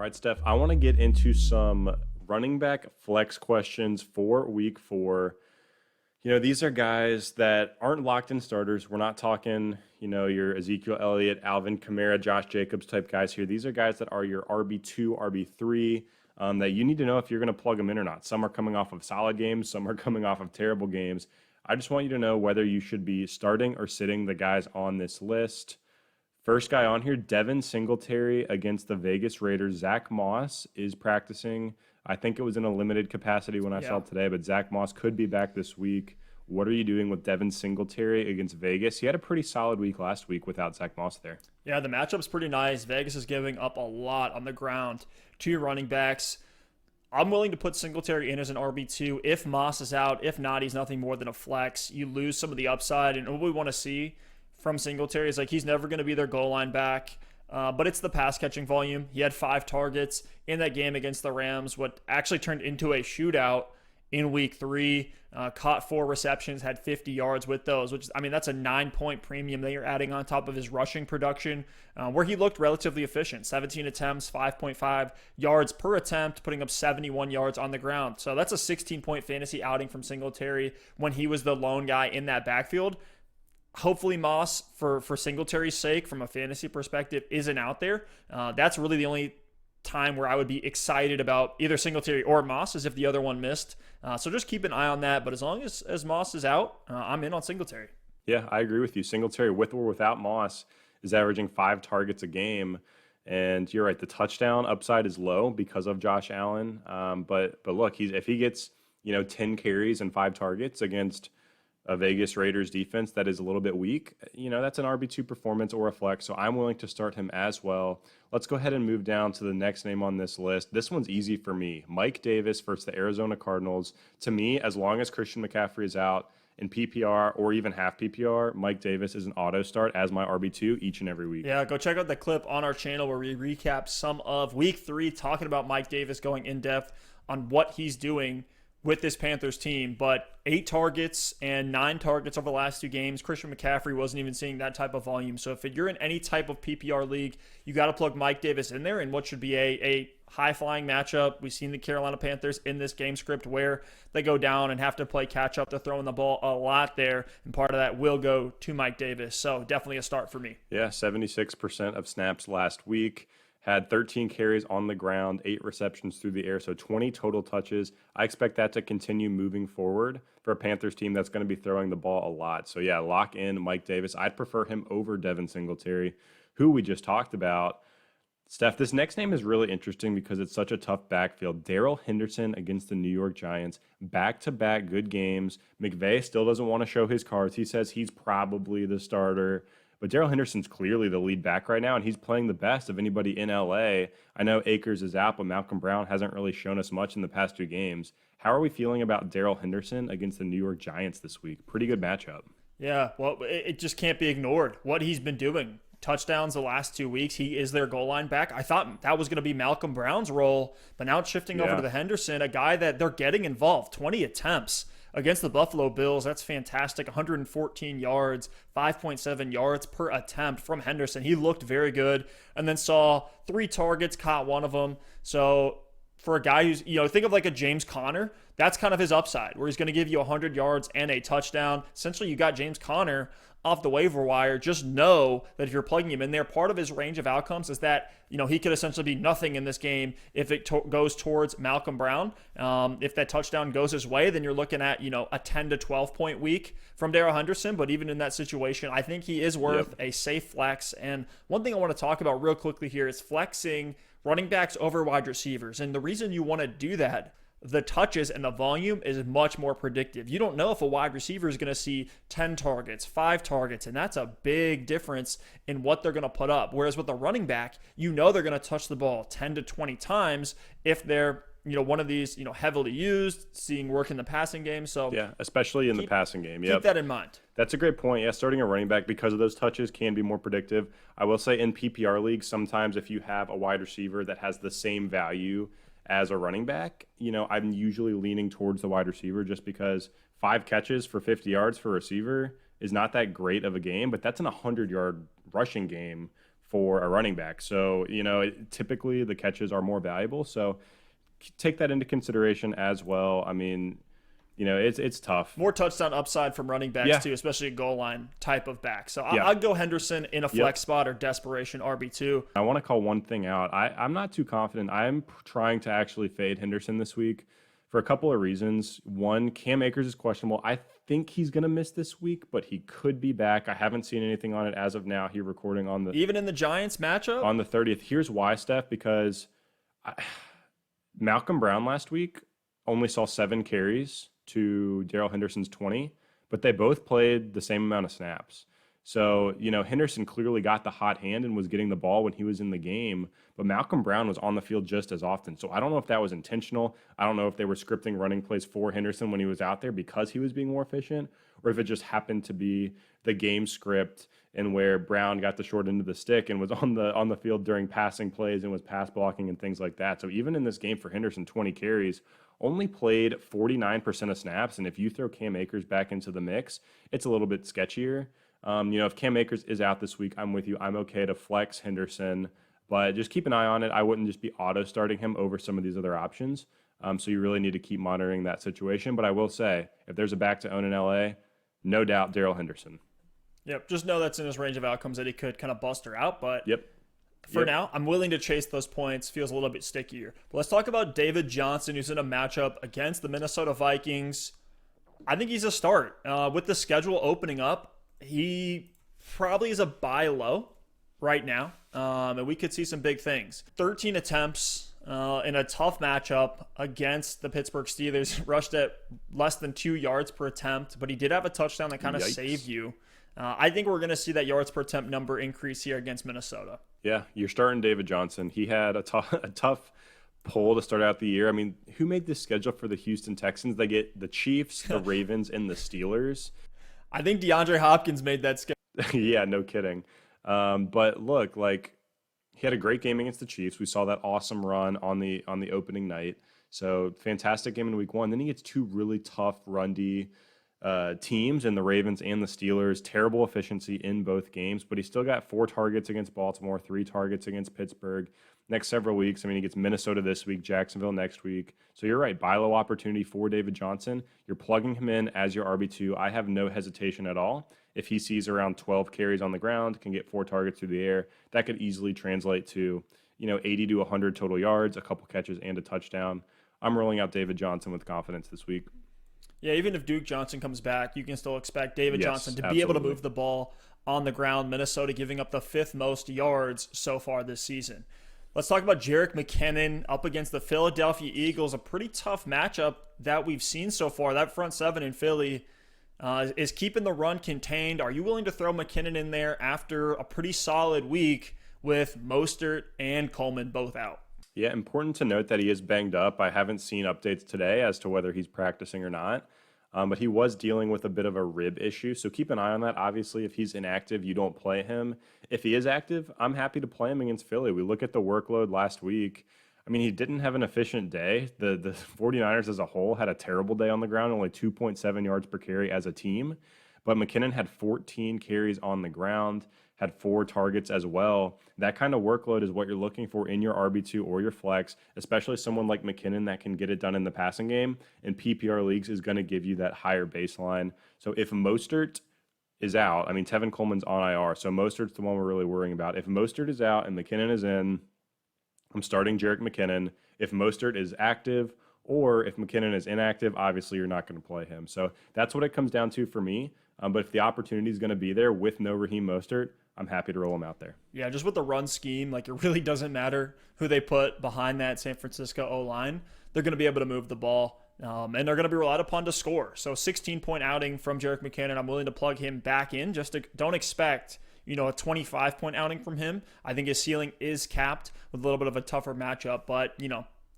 right, Steph, I want to get into some running back flex questions for week 4. These are guys that aren't locked in starters. We're not talking, your Ezekiel Elliott, Alvin Kamara, Josh Jacobs type guys here. These are guys that are your RB2, RB3 that you need to know if you're going to plug them in or not. Some are coming off of solid games. Some are coming off of terrible games. I just want you to know whether you should be starting or sitting the guys on this list. First guy on here, Devin Singletary against the Vegas Raiders. Zach Moss is practicing. I think it was in a limited capacity when I saw it today, but Zach Moss could be back this week. What are you doing with Devin Singletary against Vegas? He had a pretty solid week last week without Zach Moss there. Yeah, the matchup's pretty nice. Vegas is giving up a lot on the ground to your running backs. I'm willing to put Singletary in as an RB2 if Moss is out. If not, he's nothing more than a flex. You lose some of the upside, and what we want to see from Singletary is he's never going to be their goal line back. But it's the pass catching volume. He had 5 targets in that game against the Rams, what actually turned into a shootout in week 3. Caught 4 receptions, had 50 yards with those, that's a 9-point premium that you're adding on top of his rushing production, where he looked relatively efficient. 17 attempts, 5.5 yards per attempt, putting up 71 yards on the ground. So that's a 16-point fantasy outing from Singletary when he was the lone guy in that backfield. Hopefully Moss, for Singletary's sake, from a fantasy perspective, isn't out there. That's really the only time where I would be excited about either Singletary or Moss, as if the other one missed. So just keep an eye on that. But as long as Moss is out, I'm in on Singletary. Yeah, I agree with you. Singletary, with or without Moss, is averaging 5 targets a game. And you're right, the touchdown upside is low because of Josh Allen. But look, if he gets 10 carries and 5 targets against a Vegas Raiders defense that is a little bit weak, that's an RB2 performance or a flex, so I'm willing to start him as well. Let's go ahead and move down to the next name on this list. This one's easy for me. Mike Davis versus the Arizona Cardinals. To me, as long as Christian McCaffrey is out in PPR or even half PPR, Mike Davis is an auto start as my RB2 each and every week. Yeah, go check out the clip on our channel where we recap some of week 3, talking about Mike Davis, going in depth on what he's doing with this Panthers team. But 8 targets and 9 targets over the last 2 games. Christian McCaffrey wasn't even seeing that type of volume. So if you're in any type of PPR league, you got to plug Mike Davis in there in what should be a high-flying matchup. We've seen the Carolina Panthers in this game script where they go down and have to play catch-up. They're throwing the ball a lot there, and part of that will go to Mike Davis. So definitely a start for me. Yeah, 76% of snaps last week. Had 13 carries on the ground, 8 receptions through the air, so 20 total touches. I expect that to continue moving forward for a Panthers team that's going to be throwing the ball a lot. So, yeah, lock in Mike Davis. I'd prefer him over Devin Singletary, who we just talked about. Steph, this next name is really interesting because it's such a tough backfield. Darrell Henderson against the New York Giants. Back-to-back good games. McVay still doesn't want to show his cards. He says he's probably the starter. But Darrell Henderson's clearly the lead back right now, and he's playing the best of anybody in LA. I know Akers is out, but Malcolm Brown hasn't really shown us much in the past 2 games. How are we feeling about Darrell Henderson against the New York Giants this week? Pretty good matchup. Yeah, well, it just can't be ignored. What he's been doing. Touchdowns the last 2 weeks. He is their goal line back. I thought that was going to be Malcolm Brown's role, but now it's shifting over to the Henderson, a guy that they're getting involved. 20 attempts against the Buffalo Bills. That's fantastic. 114 yards, 5.7 yards per attempt from Henderson. He looked very good, and then saw 3 targets, caught 1 of them. So for a guy who's, think of like a James Conner, that's kind of his upside, where he's going to give you 100 yards and a touchdown. Essentially, you got James Conner off the waiver wire. Just know that if you're plugging him in there, part of his range of outcomes is that, he could essentially be nothing in this game if it goes towards Malcolm Brown. If that touchdown goes his way, then you're looking at, a 10 to 12 point week from Darrell Henderson. But even in that situation, I think he is worth a safe flex. And one thing I want to talk about real quickly here is flexing running backs over wide receivers. And the reason you want to do that, the touches and the volume is much more predictive. You don't know if a wide receiver is going to see 10 targets, 5 targets, and that's a big difference in what they're going to put up. Whereas with a running back, they're going to touch the ball 10 to 20 times if they're one of these, heavily used, seeing work in the passing game. So yeah, especially in the passing game. Keep that in mind. That's a great point. Yeah, starting a running back because of those touches can be more predictive. I will say in PPR leagues, sometimes if you have a wide receiver that has the same value as a running back, I'm usually leaning towards the wide receiver just because 5 catches for 50 yards for a receiver is not that great of a game, but that's an 100-yard rushing game for a running back. So, typically the catches are more valuable. So take that into consideration as well. I mean, it's tough. More touchdown upside from running backs too, especially a goal line type of back. So I'd go Henderson in a flex spot or desperation RB2. I want to call one thing out. I'm not too confident. I'm trying to actually fade Henderson this week for a couple of reasons. One, Cam Akers is questionable. I think he's going to miss this week, but he could be back. I haven't seen anything on it as of now. Here recording on the even in the Giants matchup on the 30th. Here's why, Stef, because Malcolm Brown last week only saw 7 carries to Darrell Henderson's 20, but they both played the same amount of snaps. So, Henderson clearly got the hot hand and was getting the ball when he was in the game, but Malcolm Brown was on the field just as often. So I don't know if that was intentional. I don't know if they were scripting running plays for Henderson when he was out there because he was being more efficient, or if it just happened to be the game script and where Brown got the short end of the stick and was on the field during passing plays and was pass blocking and things like that. So even in this game for Henderson, 20 carries, only played 49% of snaps. And if you throw Cam Akers back into the mix, it's a little bit sketchier. If Cam Akers is out this week, I'm with you. I'm okay to flex Henderson, but just keep an eye on it. I wouldn't just be auto starting him over some of these other options. So you really need to keep monitoring that situation. But I will say, if there's a back to own in LA, no doubt Darrell Henderson. Yep. Just know that's in his range of outcomes that he could kind of bust her out. But yep. For now, I'm willing to chase those points. Feels a little bit stickier. But let's talk about David Johnson, who's in a matchup against the Minnesota Vikings. I think he's a start. With the schedule opening up, he probably is a buy low right now. And we could see some big things. 13 attempts in a tough matchup against the Pittsburgh Steelers. Rushed at less than 2 yards per attempt, but he did have a touchdown that kind of saved you. I think we're going to see that yards per attempt number increase here against Minnesota. Yeah, you're starting David Johnson. He had a tough pull to start out the year. I mean, who made this schedule for the Houston Texans? They get the Chiefs, the Ravens, and the Steelers. I think DeAndre Hopkins made that schedule. Yeah, no kidding. But look, he had a great game against the Chiefs. We saw that awesome run on the opening night. So fantastic game in week 1. Then he gets 2 really tough run D teams in the Ravens and the Steelers. Terrible efficiency in both games, but he still got 4 targets against Baltimore, 3 targets against Pittsburgh. Next several weeks, he gets Minnesota this week, Jacksonville next week. So you're right, buy low opportunity for David Johnson. You're plugging him in as your RB2. I have no hesitation at all. If he sees around 12 carries on the ground, can get 4 targets through the air, that could easily translate to 80 to 100 total yards, a couple catches, and a touchdown. I'm rolling out David Johnson with confidence this week. Yeah, even if Duke Johnson comes back, you can still expect David Johnson to be able to move the ball on the ground. Minnesota giving up the 5th most yards so far this season. Let's talk about Jerick McKinnon up against the Philadelphia Eagles. A pretty tough matchup that we've seen so far. That front 7 in Philly is keeping the run contained. Are you willing to throw McKinnon in there after a pretty solid week with Mostert and Coleman both out? Yeah, important to note that he is banged up. I haven't seen updates today as to whether he's practicing or not, but he was dealing with a bit of a rib issue. So keep an eye on that. Obviously, if he's inactive, you don't play him. If he is active, I'm happy to play him against Philly. We look at the workload last week. He didn't have an efficient day. The 49ers as a whole had a terrible day on the ground, only 2.7 yards per carry as a team. But McKinnon had 14 carries on the ground, had 4 targets as well. That kind of workload is what you're looking for in your RB2 or your flex, especially someone like McKinnon that can get it done in the passing game. And PPR leagues is going to give you that higher baseline. So if Mostert is out, Tevin Coleman's on IR, so Mostert's the one we're really worrying about. If Mostert is out and McKinnon is in, I'm starting Jerick McKinnon. If Mostert is active or if McKinnon is inactive, obviously you're not going to play him. So that's what it comes down to for me. But if the opportunity is going to be there with no Raheem Mostert, I'm happy to roll him out there. Yeah, just with the run scheme, it really doesn't matter who they put behind that San Francisco O-line. They're going to be able to move the ball, and they're going to be relied upon to score. So 16-point outing from Jerick McKinnon. I'm willing to plug him back in. Don't expect a 25-point outing from him. I think his ceiling is capped with a little bit of a tougher matchup, but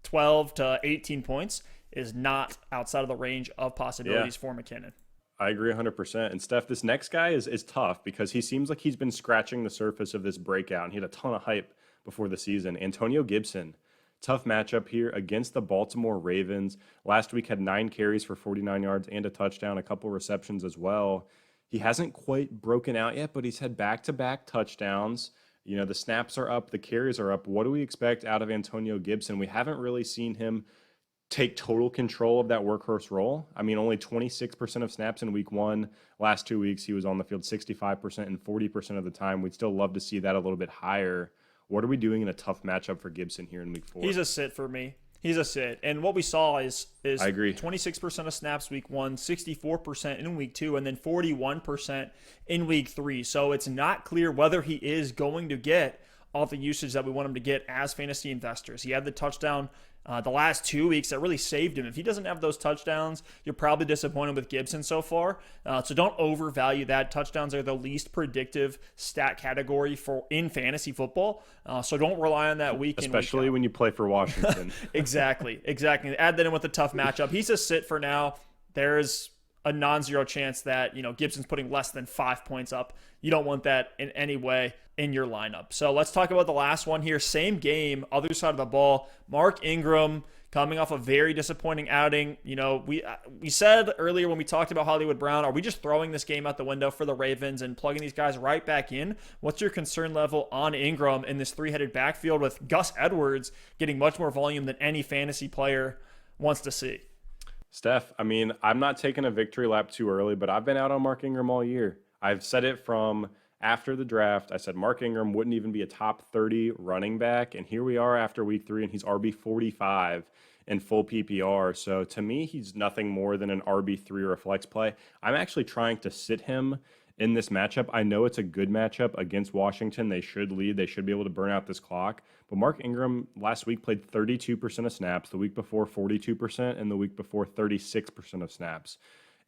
12 to 18 points is not outside of the range of possibilities for McKinnon. I agree 100%. And Steph, this next guy is tough because he seems like he's been scratching the surface of this breakout, and he had a ton of hype before the season. Antonio Gibson, tough matchup here against the Baltimore Ravens. Last week had 9 carries for 49 yards and a touchdown, a couple receptions as well. He hasn't quite broken out yet, but he's had back-to-back touchdowns. You know, the snaps are up, the carries are up. What do we expect out of Antonio Gibson? We haven't really seen him take total control of that workhorse role. I mean, only 26% of snaps in week 1. Last 2 weeks, he was on the field 65% and 40% of the time. We'd still love to see that a little bit higher. What are we doing in a tough matchup for Gibson here in week 4? He's a sit for me. He's a sit. And what we saw is I agree. 26% of snaps week 1, 64% in week 2, and then 41% in week 3. So it's not clear whether he is going to get all the usage that we want him to get as fantasy investors. He had the touchdown the last 2 weeks that really saved him. If he doesn't have those touchdowns, you're probably disappointed with Gibson so far. So don't overvalue that. Touchdowns are the least predictive stat category in fantasy football. So don't rely on that week in, especially when you play for Washington. Exactly. Add that in with a tough matchup. He's a sit for now. There's a non-zero chance that, Gibson's putting less than 5 points up. You don't want that in any way in your lineup. So let's talk about the last one here. Same game, other side of the ball. Mark Ingram coming off a very disappointing outing. We said earlier when we talked about Hollywood Brown, are we just throwing this game out the window for the Ravens and plugging these guys right back in? What's your concern level on Ingram in this three-headed backfield with Gus Edwards getting much more volume than any fantasy player wants to see? Stef, I mean, I'm not taking a victory lap too early, but I've been out on Mark Ingram all year. I've said it from after the draft. I said Mark Ingram wouldn't even be a top 30 running back, and here we are after week 3, and he's RB 45 in full PPR. So to me, he's nothing more than an RB 3 or a flex play. I'm actually trying to sit him in this matchup. I know it's a good matchup against Washington. They should lead. They should be able to burn out this clock. But Mark Ingram last week played 32% of snaps, the week before 42%, and the week before 36% of snaps.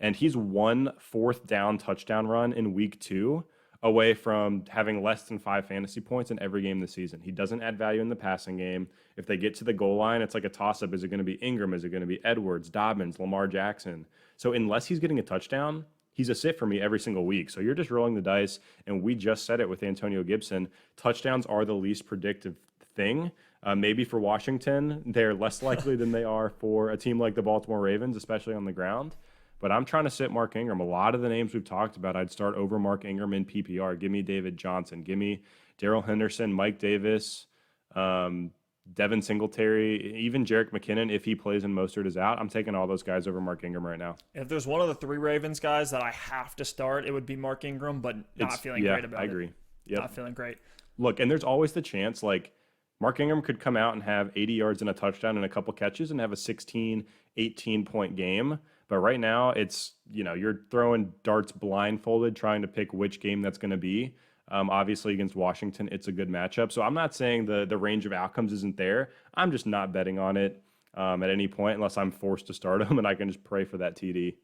And he's 1 fourth down touchdown run in week 2 away from having less than 5 fantasy points in every game this season. He doesn't add value in the passing game. If they get to the goal line, it's like a toss-up. Is it going to be Ingram? Is it going to be Edwards, Dobbins, Lamar Jackson? So unless he's getting a touchdown, he's a sit for me every single week. So you're just rolling the dice, and we just said it with Antonio Gibson. Touchdowns are the least predictive thing. Maybe for Washington, they're less likely than they are for a team like the Baltimore Ravens, especially on the ground. But I'm trying to sit Mark Ingram. A lot of the names we've talked about, I'd start over Mark Ingram in PPR. Give me David Johnson. Give me Darrell Henderson, Mike Davis, Devin Singletary, even Jerick McKinnon. If he plays and Mostert is out, I'm taking all those guys over Mark Ingram right now. If there's one of the 3 Ravens guys that I have to start, it would be Mark Ingram, but not feeling great about it. I agree. Yep. Not feeling great. Look, and there's always the chance, like, Mark Ingram could come out and have 80 yards and a touchdown and a couple catches and have a 16, 18-point game. But right now, it's, you're throwing darts blindfolded, trying to pick which game that's going to be. Obviously, against Washington, it's a good matchup. So I'm not saying the range of outcomes isn't there. I'm just not betting on it at any point unless I'm forced to start him, and I can just pray for that TD.